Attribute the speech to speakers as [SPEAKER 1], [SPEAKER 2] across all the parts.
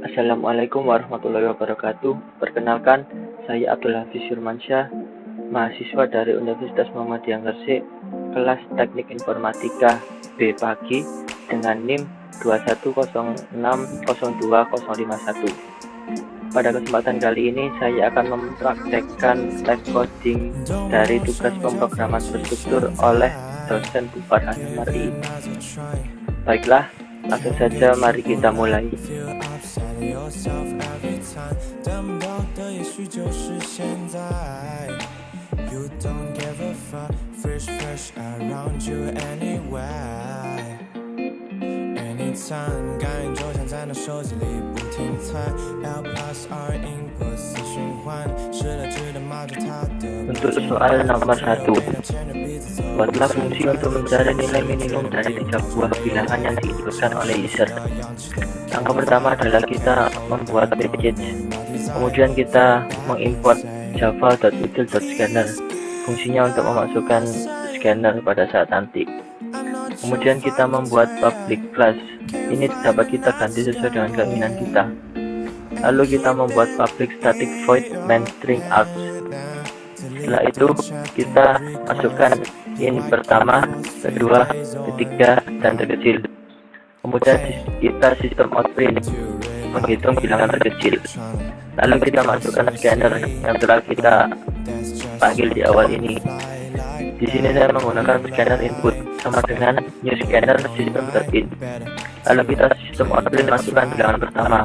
[SPEAKER 1] Assalamualaikum warahmatullahi wabarakatuh. Perkenalkan, saya Abdul Hafiz Firmansyah, mahasiswa dari Universitas Muhammadiyah Gresik, kelas Teknik Informatika B pagi dengan NIM 210602051. Pada kesempatan kali ini saya akan mempraktekkan type coding dari tugas pemrograman terstruktur oleh dosen Bu Farhan Mari. Baiklah, langsung saja mari kita mulai. Untuk soal nomor 1, buatlah fungsi untuk mencari nilai minimum dari 3 buah bilangan yang diinputkan oleh user. Langkah pertama adalah kita membuat package, kemudian kita mengimport java.util.scanner, fungsinya untuk memasukkan scanner pada saat nanti. Kemudian kita membuat public class, ini dapat kita ganti sesuai dengan keinginan kita. Lalu kita membuat public static void main string out. Setelah itu kita masukkan in pertama, kedua, ketiga, dan terkecil. Kemudian kita sistem out print menghitung bilangan terkecil. Lalu kita masukkan scanner yang telah kita panggil di awal ini. Di sini saya menggunakan scanner input sama dengan new scanner system.in. Lalu kita sistem out print masukkan bilangan pertama.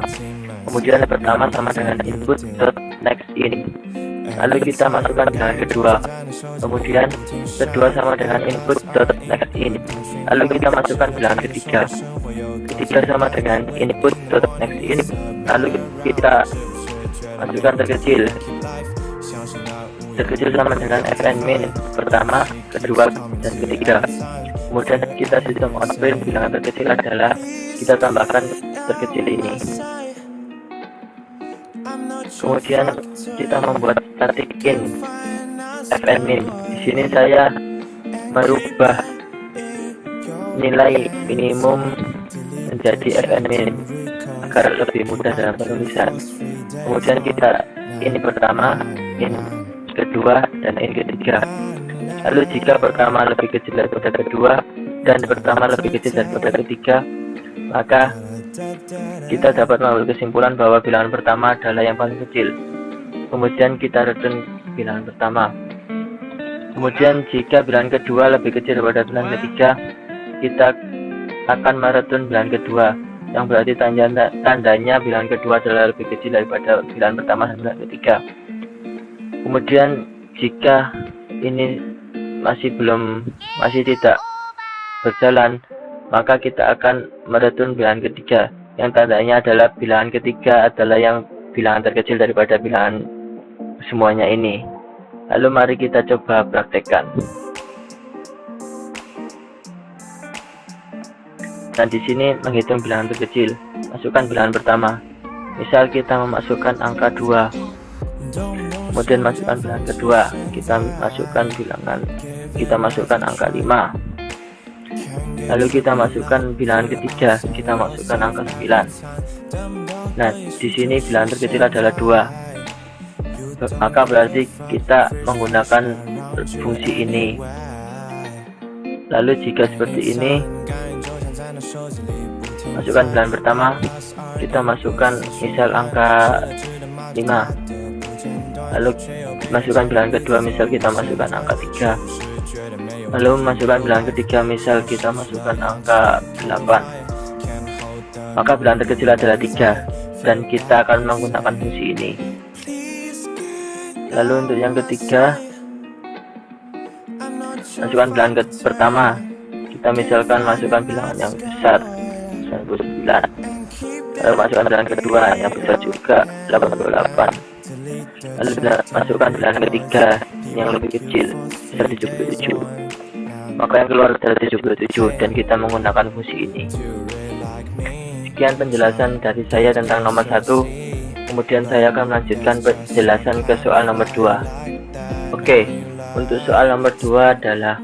[SPEAKER 1] Kemudian pertama sama dengan input.nextIn. Lalu kita masukkan bilangan kedua. Kemudian kedua sama dengan input.nextIn. Lalu kita masukkan bilangan ketiga. Ketiga sama dengan input.nextIn. Lalu kita masukkan terkecil. Terkecil sama dengan fn-min pertama, kedua, dan ketiga. Kemudian kita sistem out print bilangan terkecil adalah kita tambahkan terkecil ini. Kemudian kita membuat static in fn-min. Di sini saya merubah nilai minimum menjadi fn-min agar lebih mudah dalam penulisan. Kemudian kita ini pertama, in kedua, dan in ketiga. Lalu jika pertama lebih kecil daripada kedua dan pertama lebih kecil daripada ketiga, maka kita dapat mengambil kesimpulan bahwa bilangan pertama adalah yang paling kecil. Kemudian kita return bilangan pertama. Kemudian jika bilangan kedua lebih kecil daripada bilangan ketiga, kita akan mereturn bilangan kedua, yang berarti tandanya bilangan kedua adalah lebih kecil daripada bilangan pertama dan bilangan ketiga. Kemudian jika ini masih tidak berjalan, maka kita akan mereturn bilangan ketiga, yang tandanya adalah bilangan ketiga adalah yang bilangan terkecil daripada bilangan semuanya ini. Lalu mari kita coba praktekkan. Nah, di sini menghitung bilangan terkecil. Masukkan bilangan pertama. Misal kita memasukkan angka 2. Kemudian masukkan bilangan kedua. Kita masukkan angka 5. Lalu kita masukkan bilangan ketiga, kita masukkan angka 9. Nah, di sini bilangan terkecil adalah 2. Maka berarti kita menggunakan fungsi ini. Lalu jika seperti ini, masukkan bilangan pertama, kita masukkan misal angka 5. Lalu masukkan bilangan kedua, misal kita masukkan angka 3. Lalu masukkan bilangan ketiga, misal kita masukkan angka 8. Maka bilangan terkecil adalah 3, dan kita akan menggunakan fungsi ini. Lalu untuk yang ketiga, masukkan bilangan pertama. Kita misalkan masukkan bilangan yang besar 99. Lalu masukkan bilangan kedua yang besar juga 88. Lalu masukkan bilangan ketiga yang lebih kecil 77. Maka yang keluar adalah 77, dan kita menggunakan fungsi ini. Sekian penjelasan dari saya tentang nomor 1. Kemudian saya akan melanjutkan penjelasan ke soal nomor 2. Oke, untuk soal nomor 2 adalah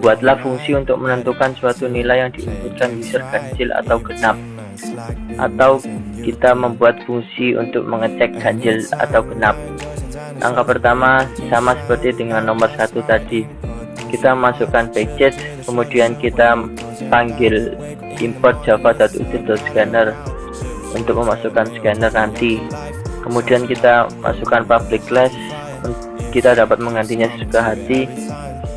[SPEAKER 1] buatlah fungsi untuk menentukan suatu nilai yang diinputkan user ganjil atau genap, atau kita membuat fungsi untuk mengecek ganjil atau genap. Langkah pertama sama seperti dengan nomor 1 tadi, kita masukkan package, kemudian kita panggil import java.util.scanner untuk memasukkan scanner nanti. Kemudian kita masukkan public class, kita dapat menggantinya sesuka hati.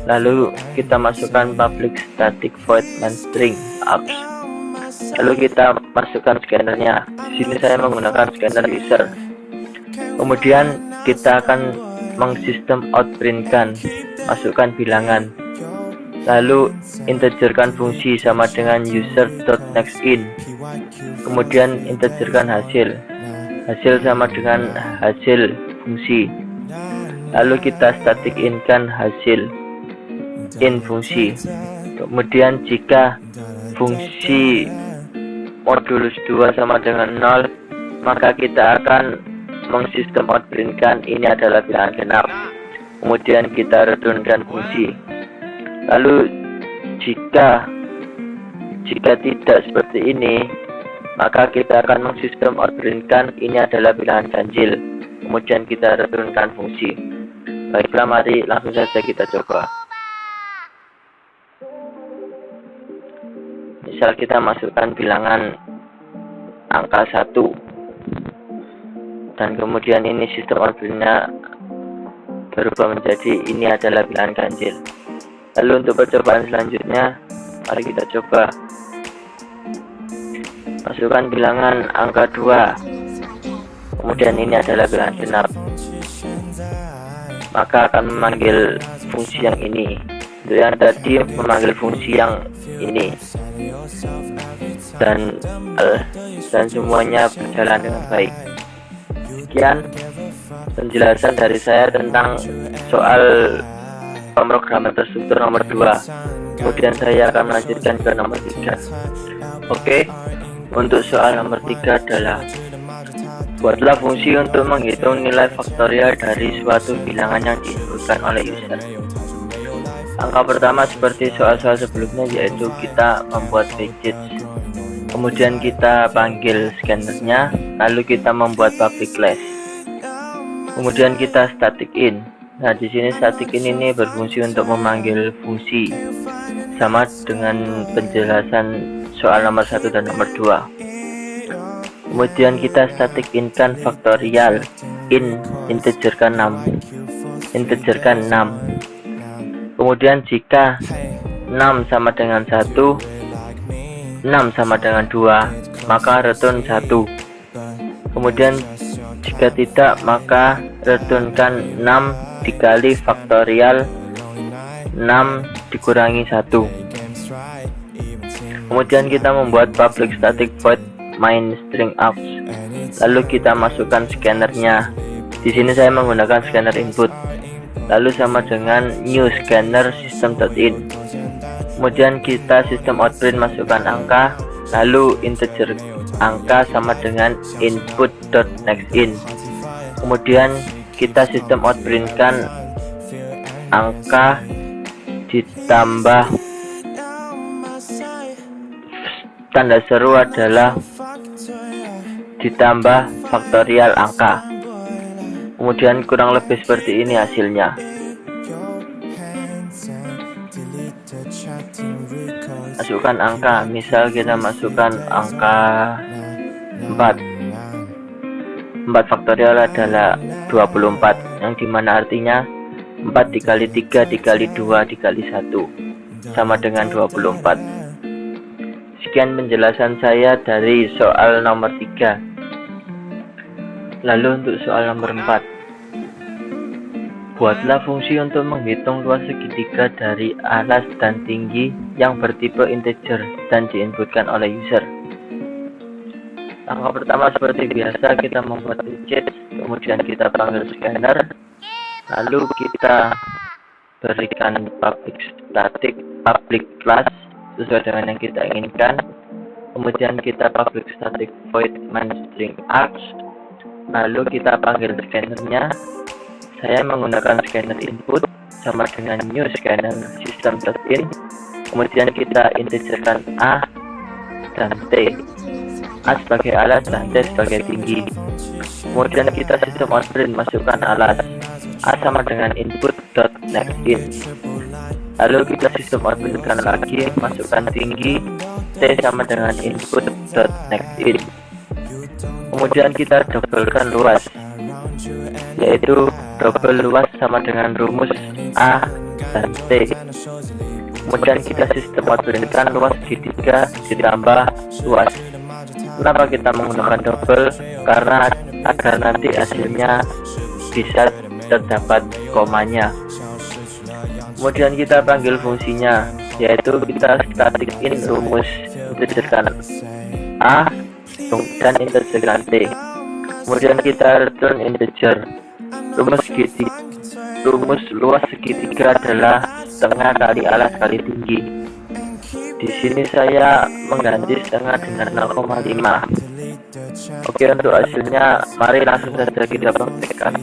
[SPEAKER 1] Lalu kita masukkan public static void main string apps. Lalu kita masukkan scannernya. Di sini saya menggunakan scanner user. Kemudian kita akan mengsistem out printkan, masukkan bilangan. Lalu integerkan fungsi sama dengan user.nextIn. Kemudian integerkan hasil sama dengan hasil fungsi. Lalu kita static in-kan hasil in fungsi. Kemudian jika fungsi modulus 2 sama dengan 0, maka kita akan mengsistem out printkan ini adalah bilangan genap. Kemudian kita returnkan fungsi. Lalu jika tidak seperti ini, maka kita akan mengsistem out printkan ini adalah bilangan ganjil. Kemudian kita returnkan fungsi. Baiklah, mari langsung saja kita coba. Misal kita masukkan bilangan angka 1, dan kemudian ini sistem outputnya berubah menjadi ini adalah bilangan ganjil. Lalu untuk percobaan selanjutnya, mari kita coba masukkan bilangan angka 2, kemudian ini adalah bilangan genap, maka akan memanggil fungsi yang ini. Untuk yang tadi memanggil fungsi yang ini, dan semuanya berjalan dengan baik. Sekian penjelasan dari saya tentang soal pemrograman terstruktur nomor 2. Kemudian saya akan melanjutkan ke nomor 3. Oke, untuk soal nomor 3 adalah buatlah fungsi untuk menghitung nilai faktorial dari suatu bilangan yang diinputkan oleh user. Langkah pertama seperti soal-soal sebelumnya, yaitu kita membuat package. Kemudian kita panggil scannernya, lalu kita membuat public class. Kemudian kita static in. Nah, di sini static in ini berfungsi untuk memanggil fungsi, sama dengan penjelasan soal nomor 1 dan nomor 2. Kemudian kita static in kan faktorial in integerkan 6. Kemudian jika 6 sama dengan 1, 6 sama dengan 2, maka return 1. Kemudian jika tidak, maka returnkan 6 dikali faktorial 6 dikurangi 1. Kemudian kita membuat public static void main string apps. Lalu kita masukkan scannernya. Di sini saya menggunakan scanner input. Lalu sama dengan new scanner system.in. Kemudian kita sistem outprint masukkan angka, lalu integer angka sama dengan input.nextIn. Kemudian kita sistem outprintkan angka ditambah tanda seru adalah ditambah faktorial angka. Kemudian kurang lebih seperti ini hasilnya. Masukkan angka, misal kita masukkan angka 4 faktorial adalah 24, yang dimana artinya 4 dikali 3 dikali 2 dikali 1 sama dengan 24. Sekian penjelasan saya dari soal nomor 3. Lalu untuk soal nomor 4, buatlah fungsi untuk menghitung luas segitiga dari alas dan tinggi yang bertipe integer dan diinputkan oleh user. Langkah pertama seperti biasa, kita membuat package, kemudian kita panggil scanner, lalu kita berikan public class sesuai dengan yang kita inginkan. Kemudian kita public static void main string args, lalu kita panggil scannernya. Saya menggunakan scanner input sama dengan new scanner system.in. Kemudian kita integerkan A dan T. A sebagai alas dan T sebagai tinggi. Kemudian kita sistem outprint, masukkan alas. A sama dengan input dot next in. Lalu kita sistem outprintkan lagi, masukkan tinggi. T sama dengan input dot next in. Kemudian kita dobelkan luas, yaitu double luas sama dengan rumus A dan T. Kemudian kita sistem outprintkan luas segitiga ditambah luas. Kenapa kita menggunakan double? Karena agar nanti hasilnya bisa terdapat komanya. Kemudian kita panggil fungsinya, yaitu kita static in rumus integer kanan A dan integer kanan T. Kemudian kita return integer. Rumus luas segitiga adalah setengah kali alas kali tinggi. Di sini saya mengganti setengah dengan 0,5. Oke, untuk hasilnya mari langsung saja kita praktekkan.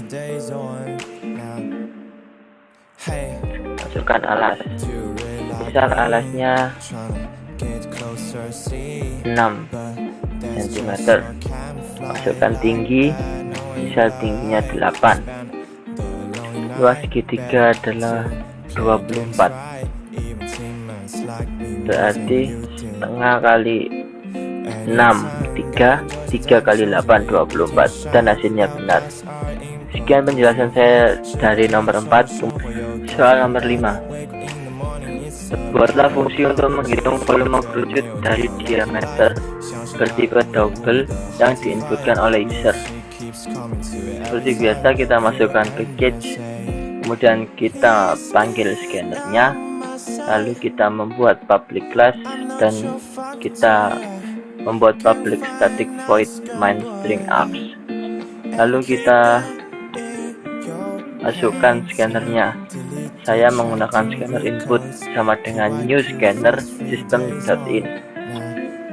[SPEAKER 1] Masukkan alas. Misal alasnya 6 cm. Masukkan tinggi. Misal tingginya 8. Luas segitiga adalah 24. Berarti setengah kali 6 3 kali 8 24, dan hasilnya benar. Sekian penjelasan saya dari nomor 4. Soal nomor 5. Buatlah fungsi untuk menghitung volume kerucut dari diameter bertipe double yang diinputkan oleh user. Seperti biasa, kita masukkan package, kemudian kita panggil scannernya, lalu kita membuat public class dan kita membuat public static void main string args. Lalu kita masukkan scannernya. Saya menggunakan scanner input sama dengan new scanner system.in.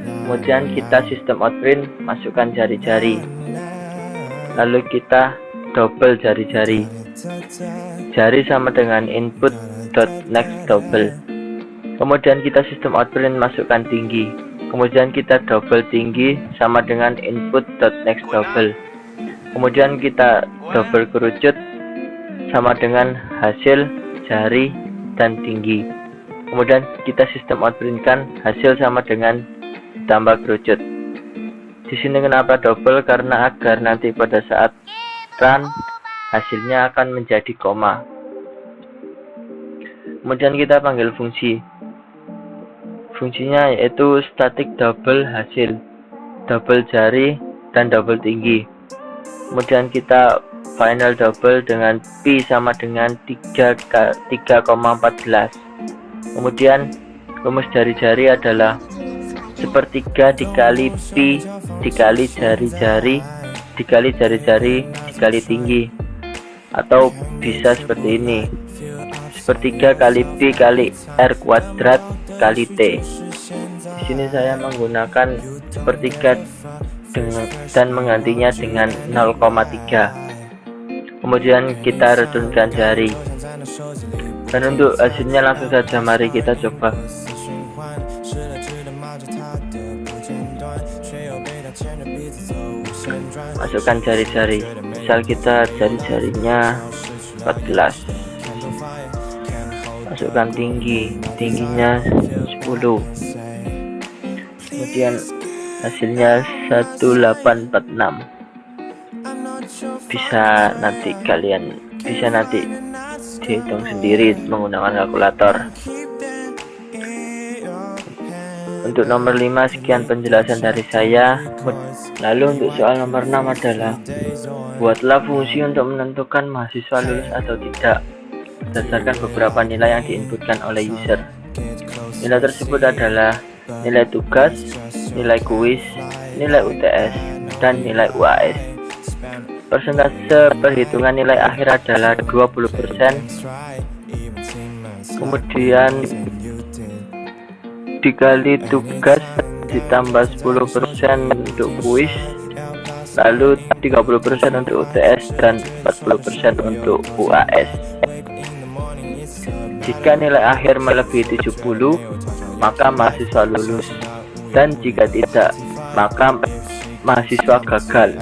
[SPEAKER 1] Kemudian kita sistem outprint, masukkan jari-jari. Lalu kita double jari-jari. Jari sama dengan input dot next double. Kemudian kita sistem outprint, masukkan tinggi. Kemudian kita double tinggi sama dengan input dot next double. Kemudian kita double kerucut sama dengan hasil jari dan tinggi. Kemudian kita sistem outprintkan hasil sama dengan tambah kerucut. Di sini kenapa double? Karena agar nanti pada saat run hasilnya akan menjadi koma. Kemudian kita panggil fungsi. Fungsinya yaitu static double hasil, double jari dan double tinggi. Kemudian kita final double dengan pi sama dengan 3,14. Kemudian rumus jari-jari adalah sepertiga dikali pi dikali jari-jari dikali jari-jari dikali tinggi, atau bisa seperti ini, sepertiga kali pi kali r kuadrat kali t. Di sini saya menggunakan sepertiga dan menggantinya dengan 0,3. Kemudian kita returnkan jari. Dan untuk hasilnya langsung saja mari kita coba. Masukkan jari-jari. Misal kita jari-jarinya 14. Masukkan tingginya 10. Kemudian hasilnya 1846. Bisa nanti dihitung sendiri menggunakan kalkulator. Untuk nomor 5 sekian penjelasan dari saya. Lalu untuk soal nomor 6 adalah buatlah fungsi untuk menentukan mahasiswa lulus atau tidak berdasarkan beberapa nilai yang diinputkan oleh user. Nilai tersebut adalah nilai tugas, nilai kuis, nilai UTS, dan nilai UAS. Persentase perhitungan nilai akhir adalah 20%. Kemudian dikali tugas ditambah 10% untuk kuis, lalu 30% untuk UTS dan 40% untuk UAS. Jika nilai akhir melebihi 70, maka mahasiswa lulus, dan jika tidak maka mahasiswa gagal.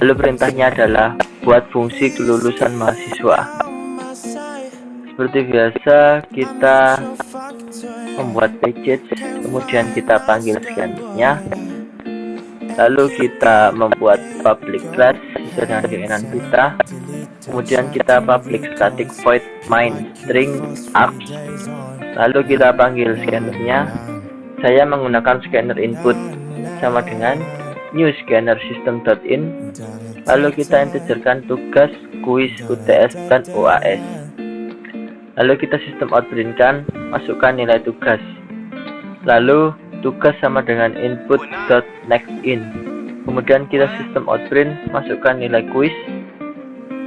[SPEAKER 1] Lalu perintahnya adalah buat fungsi kelulusan mahasiswa. Seperti biasa, kita membuat package, kemudian kita panggil scannernya, lalu kita membuat public class sesuai dengan keinginan kita, kemudian kita public static void main string apps, lalu kita panggil scannernya. Saya menggunakan scanner input sama dengan new scanner system.in, lalu kita integerkan tugas, kuis, UTS, dan UAS. Lalu kita sistem outprintkan, masukkan nilai tugas. Lalu tugas sama dengan input.nextIn. Kemudian kita sistem outprint, masukkan nilai kuis.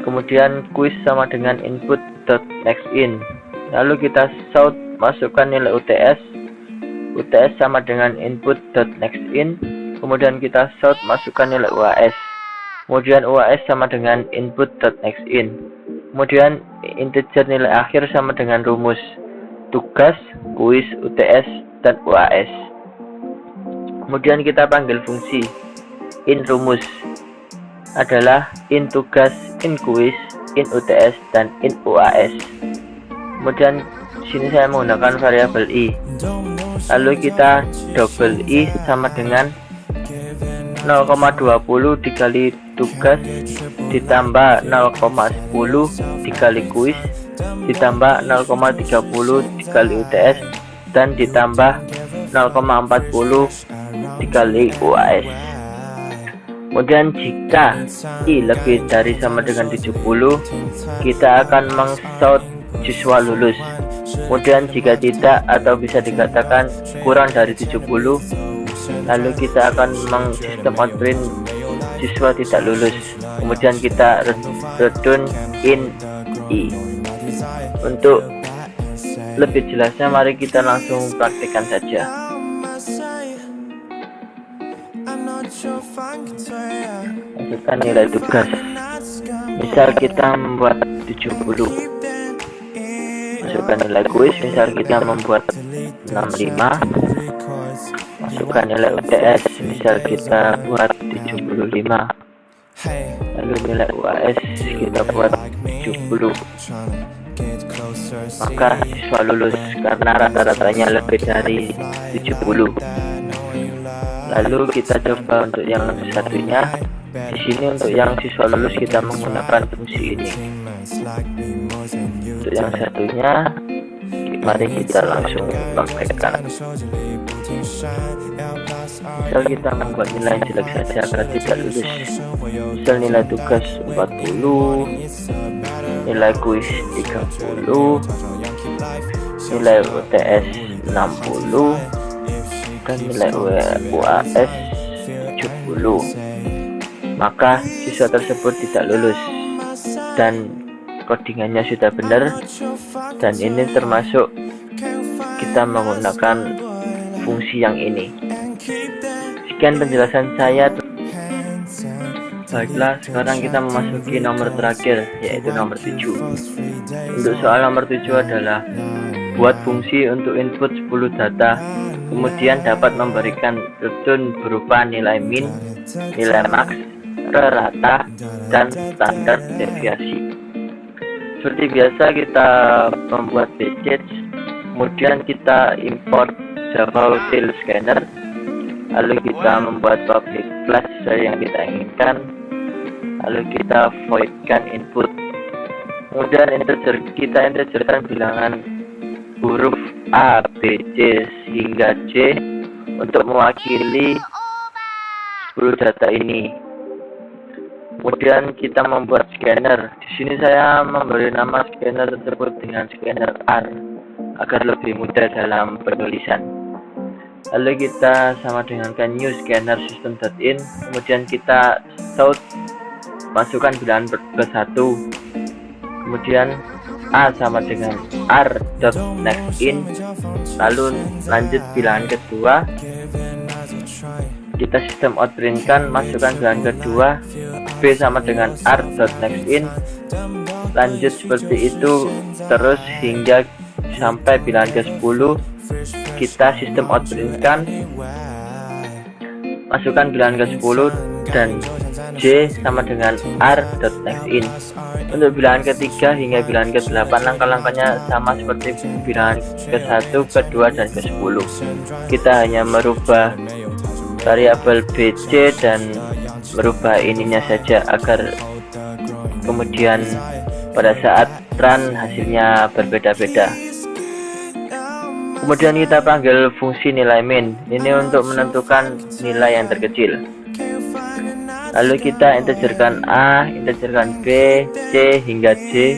[SPEAKER 1] Kemudian kuis sama dengan input.nextIn. Lalu kita shout, masukkan nilai UTS. UTS sama dengan input.nextIn. Kemudian kita shout, masukkan nilai UAS. Kemudian UAS sama dengan input.nextIn. Kemudian integer nilai akhir sama dengan rumus tugas, kuis, UTS, dan UAS. Kemudian kita panggil fungsi in rumus adalah in tugas, in kuis, in UTS, dan in UAS. Kemudian sini saya menggunakan variabel i. Lalu kita double i sama dengan 0,20 dikali tugas ditambah 0,10 dikali kuis ditambah 0,30 dikali UTS dan ditambah 0,40 dikali UAS. Kemudian jika i lebih dari sama dengan 70, kita akan meng-shout siswa lulus. Kemudian jika tidak atau bisa dikatakan kurang dari 70, lalu kita akan meng-system outprint siswa tidak lulus. Kemudian kita return in i. Untuk lebih jelasnya, mari kita langsung praktikkan saja. Masukkan nilai tugas. Misal kita membuat 70. Masukkan nilai kuis. Misal kita membuat 65. Masukkan nilai UTS, misal kita buat 75. Lalu nilai UAS kita buat 70. Maka siswa lulus karena rata-ratanya lebih dari 70. Lalu kita coba untuk yang satunya. Di sini untuk yang siswa lulus kita menggunakan fungsi ini. Untuk yang satunya, mari kita langsung praktekkan. Misal kita membuat nilai jelek saja agar tidak lulus. Misal nilai tugas 40, nilai kuis 30, nilai UTS 60, dan nilai UAS 70. Maka siswa tersebut tidak lulus dan codingannya sudah benar, dan ini termasuk kita menggunakan fungsi yang ini. Sekian penjelasan saya. Baiklah, sekarang kita memasuki nomor terakhir, yaitu nomor 7. Untuk soal nomor 7 adalah buat fungsi untuk input 10 data, kemudian dapat memberikan return berupa nilai min, nilai max, rata, dan standar deviasi. Seperti biasa, kita membuat package, kemudian kita import Java Util Scanner, lalu kita membuat public class yang kita inginkan, lalu kita voidkan input. Kemudian kita integerkan bilangan huruf A, B, C hingga J untuk mewakili 10 data ini. Kemudian kita membuat scanner. Di sini saya memberi nama scanner tersebut dengan scanner R agar lebih mudah dalam penulisan. Lalu kita sama dengan new scanner system.in. Kemudian kita shout, masukkan bilangan ke 1. Kemudian A sama dengan r.nextIn. Lalu lanjut bilangan kedua. Kita sistem outprintkan, masukkan bilangan kedua. B sama dengan r.nextIn. Lanjut seperti itu terus hingga sampai bilangan ke 10. Kita sistem outprintkan, masukkan bilangan ke-10 dan J sama dengan R.textIn. Untuk bilangan ketiga hingga bilangan ke-8 langkah-langkahnya sama seperti bilangan ke-1, ke-2, dan ke-10. Kita hanya merubah variabel BC dan merubah ininya saja agar kemudian pada saat run hasilnya berbeda-beda. Kemudian kita panggil fungsi nilai min, ini untuk menentukan nilai yang terkecil. Lalu kita integerkan A, integerkan B, C hingga J.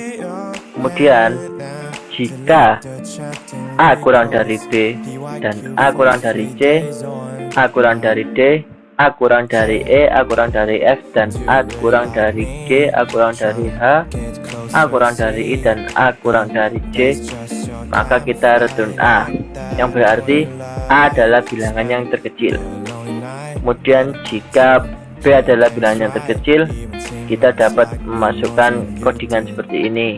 [SPEAKER 1] Kemudian jika A kurang dari B dan A kurang dari C, A kurang dari D, A kurang dari E, A kurang dari F, dan A kurang dari G, A kurang dari H, A kurang dari I, dan A kurang dari J, maka kita return A, yang berarti A adalah bilangan yang terkecil. Kemudian jika B adalah bilangan yang terkecil, kita dapat memasukkan codingan seperti ini.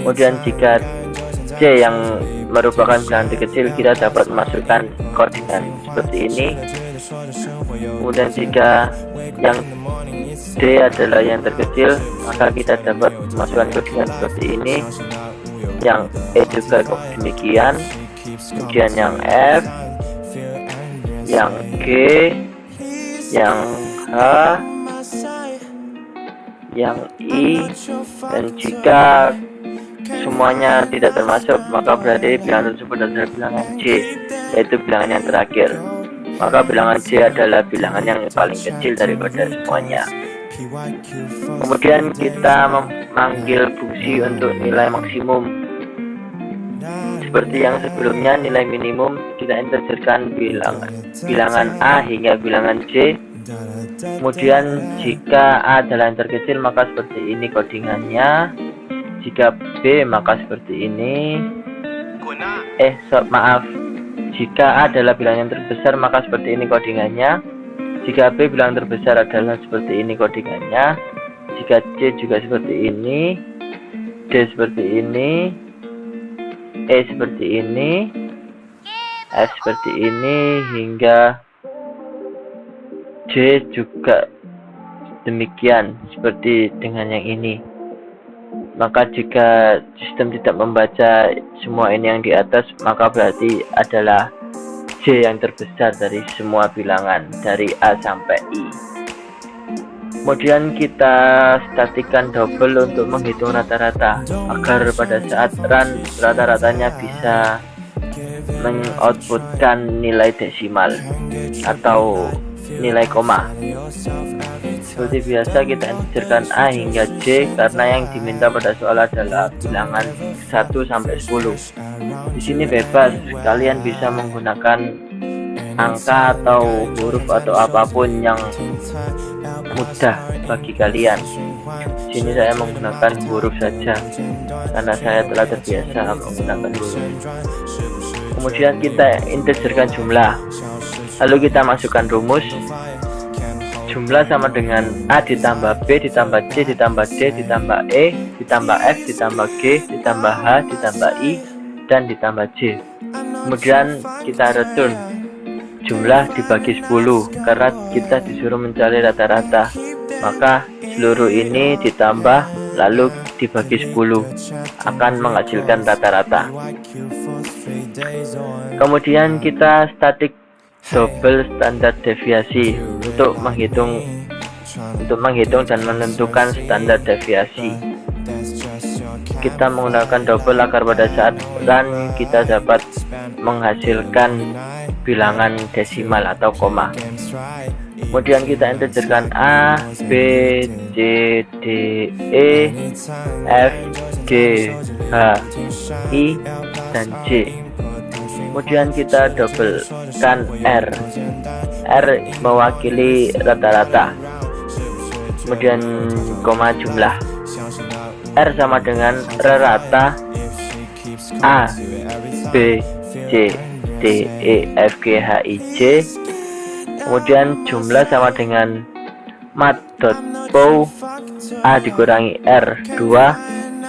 [SPEAKER 1] Kemudian jika C yang merupakan bilangan terkecil, kita dapat memasukkan codingan seperti ini. Kemudian jika yang D adalah yang terkecil, maka kita dapat memasukkan codingan seperti ini. Yang E juga demikian. Kemudian yang F, yang G, yang H, yang I, dan jika semuanya tidak termasuk, maka berarti bilangan tersebut adalah bilangan J, yaitu bilangan yang terakhir. Maka bilangan J adalah bilangan yang paling kecil daripada semuanya. Kemudian kita memanggil fungsi untuk nilai maksimum. Seperti yang sebelumnya, nilai minimum kita integerkan bilangan A hingga bilangan J. Kemudian jika A adalah yang terkecil, maka seperti ini codingannya. Jika B, maka seperti ini. Jika A adalah bilangan yang terbesar, maka seperti ini codingannya. Jika B bilangan terbesar adalah seperti ini codingannya. Jika C juga seperti ini, D seperti ini, E seperti ini, F seperti ini, hingga J juga demikian seperti dengan yang ini. Maka jika sistem tidak membaca semua ini yang di atas, maka berarti adalah J yang terbesar dari semua bilangan dari A sampai I. Kemudian kita statikkan double untuk menghitung rata-rata agar pada saat run rata-ratanya bisa mengoutputkan nilai desimal atau nilai koma. Seperti biasa kita integerkan A hingga J karena yang diminta pada soal adalah bilangan 1 sampai 10. Di sini bebas, kalian bisa menggunakan angka atau huruf atau apapun yang mudah bagi kalian. Di sini saya menggunakan huruf saja karena saya telah terbiasa menggunakan huruf. Kemudian kita integerkan jumlah. Lalu kita masukkan rumus. Jumlah sama dengan A ditambah B ditambah C ditambah D ditambah E ditambah F ditambah G ditambah H ditambah I dan ditambah J. Kemudian kita return jumlah dibagi 10 karena kita disuruh mencari rata-rata. Maka seluruh ini ditambah lalu dibagi 10 akan menghasilkan rata-rata. Kemudian kita static double standar deviasi untuk menghitung dan menentukan standar deviasi. Kita menggunakan double agar pada saat run kita dapat menghasilkan bilangan desimal atau koma. Kemudian kita integerkan A, B, C, D, E, F, G, H, I, dan J. Kemudian kita doublekan R. R mewakili rata-rata. Kemudian koma jumlah. R sama dengan rata A, B, C, D, E, F, G, H, I, J. Kemudian jumlah sama dengan mat.pow A dikurangi R2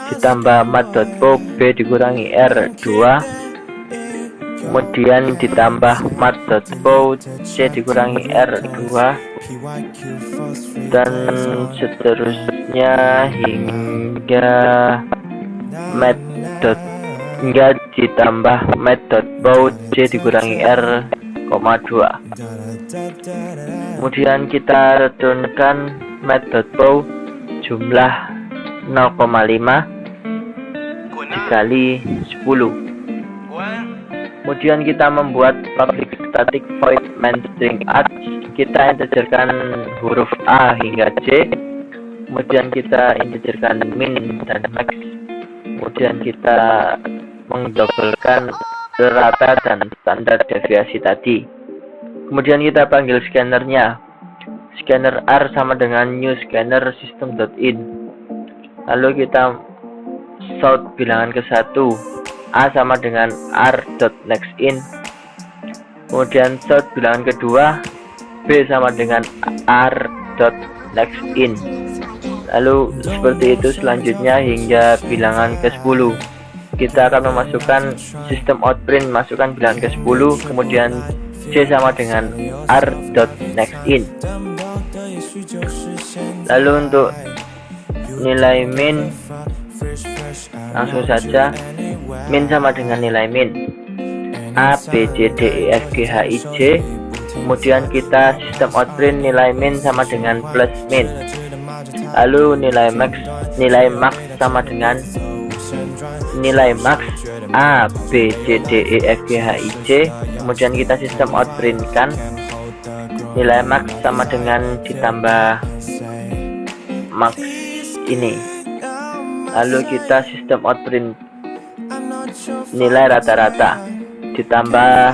[SPEAKER 1] ditambah mat.pow B dikurangi R2. kemudian ditambah mat.pow C dikurangi R2 dan seterusnya hingga hingga ditambah mat.pow C dikurangi R,2. Kemudian kita returnkan mat.pow jumlah 0,5 dikali 10. Kemudian kita membuat public static void main string args. Kita integerkan huruf A hingga C. Kemudian kita integerkan min dan max. Kemudian kita mendobelkan rata dan standar deviasi tadi. Kemudian kita panggil scannernya. Scanner R sama dengan new scanner system.in. Lalu kita sort bilangan ke-1. A sama dengan r.nextIn. Kemudian sort bilangan kedua, B sama dengan r.nextIn. Lalu seperti itu selanjutnya hingga bilangan ke-10. Kita akan memasukkan sistem outprint, masukkan bilangan ke-10, kemudian C sama dengan r.nextIn. Lalu untuk nilai min, langsung saja min sama dengan nilai min A, B, C, D, E, F, G, H, I, J. Kemudian kita sistem outprint nilai min sama dengan plus min. Lalu nilai max sama dengan nilai max A, B, C, D, E, F, G, H, I, J. Kemudian kita sistem outprint kan nilai max sama dengan ditambah max ini. Lalu kita sistem outprint nilai rata-rata ditambah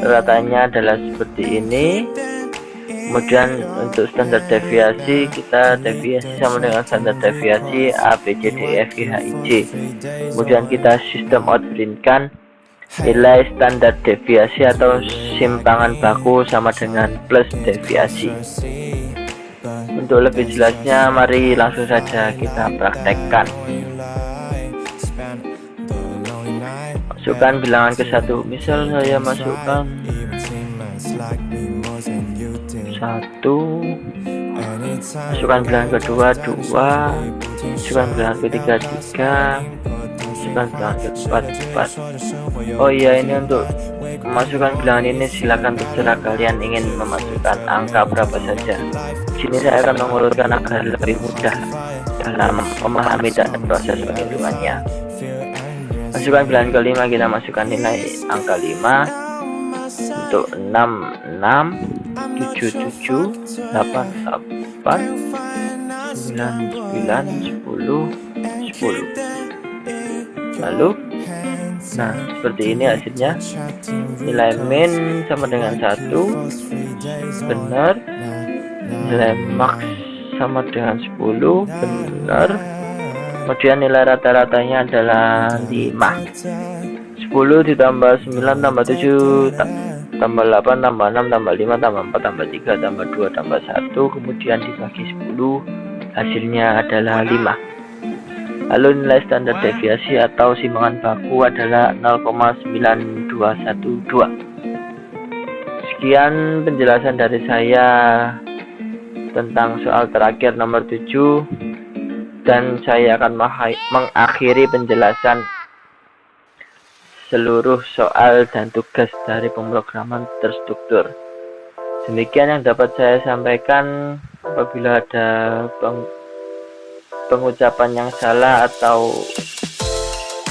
[SPEAKER 1] ratanya adalah seperti ini. Kemudian untuk standar deviasi, kita deviasi sama dengan standar deviasi A, B, C, D, E, F, G, H, I, J. Kemudian kita sistem outprint kan nilai standar deviasi atau simpangan baku sama dengan plus deviasi. Untuk lebih jelasnya, mari langsung saja kita praktekkan. Masukkan bilangan ke-1. Misal saya masukkan 1, masukkan bilangan kedua 2, masukkan bilangan ketiga 3, masukkan bilangan keempat 4. Oh iya, ini untuk memasukkan bilangan ini silakan terserah kalian ingin memasukkan angka berapa saja. Sini saya akan mengurutkan agar lebih mudah dalam memahami dan proses penghitungannya. Masukkan bilangan ke-5, kita masukkan nilai angka 5 untuk 6 7 7 8 8 9 9 10 10. Lalu seperti ini hasilnya. Nilai min sama dengan 1, benar. Nilai max sama dengan 10, benar. Kemudian nilai rata-ratanya adalah 5. 10 ditambah 9 tambah 7 tambah 8 tambah 6 tambah 5 tambah 4 tambah 3 tambah 2 tambah 1, kemudian dibagi 10, hasilnya adalah 5. Lalu nilai standar deviasi atau simpangan baku adalah 0,9212. Sekian penjelasan dari saya tentang soal terakhir nomor 7, dan saya akan mengakhiri penjelasan seluruh soal dan tugas dari pemrograman terstruktur. Demikian yang dapat saya sampaikan. Apabila ada pengucapan yang salah atau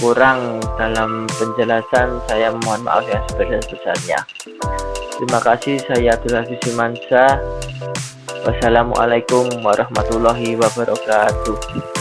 [SPEAKER 1] kurang dalam penjelasan, saya mohon maaf yang sebesar-besarnya. Terima kasih. Saya Abdul Hafiz Simansa. Wassalamualaikum warahmatullahi wabarakatuh.